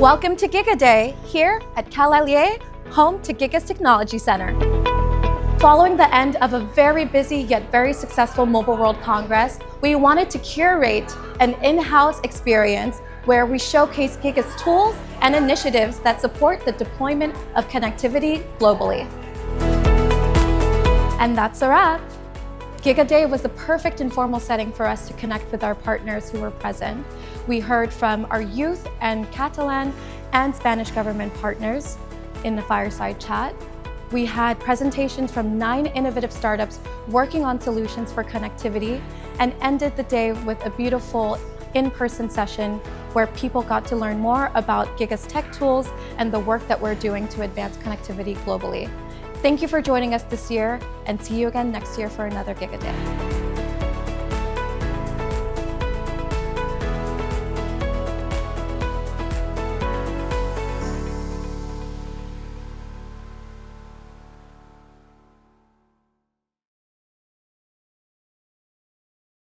Welcome to Giga Day here at Calalier, home to Giga's Technology Centre. Following the end of a very busy yet very successful Mobile World Congress, we wanted to curate an in-house experience where we showcase Giga's tools and initiatives that support the deployment of connectivity globally. And that's a wrap. Giga Day was the perfect informal setting for us to connect with our partners who were present. We heard from our youth and Catalan and Spanish government partners in the Fireside Chat. We had presentations from 9 innovative startups working on solutions for connectivity, and ended the day with a beautiful in-person session where people got to learn more about Giga's tech tools and the work that we're doing to advance connectivity globally. Thank you for joining us this year, and see you again next year for another Giga Day.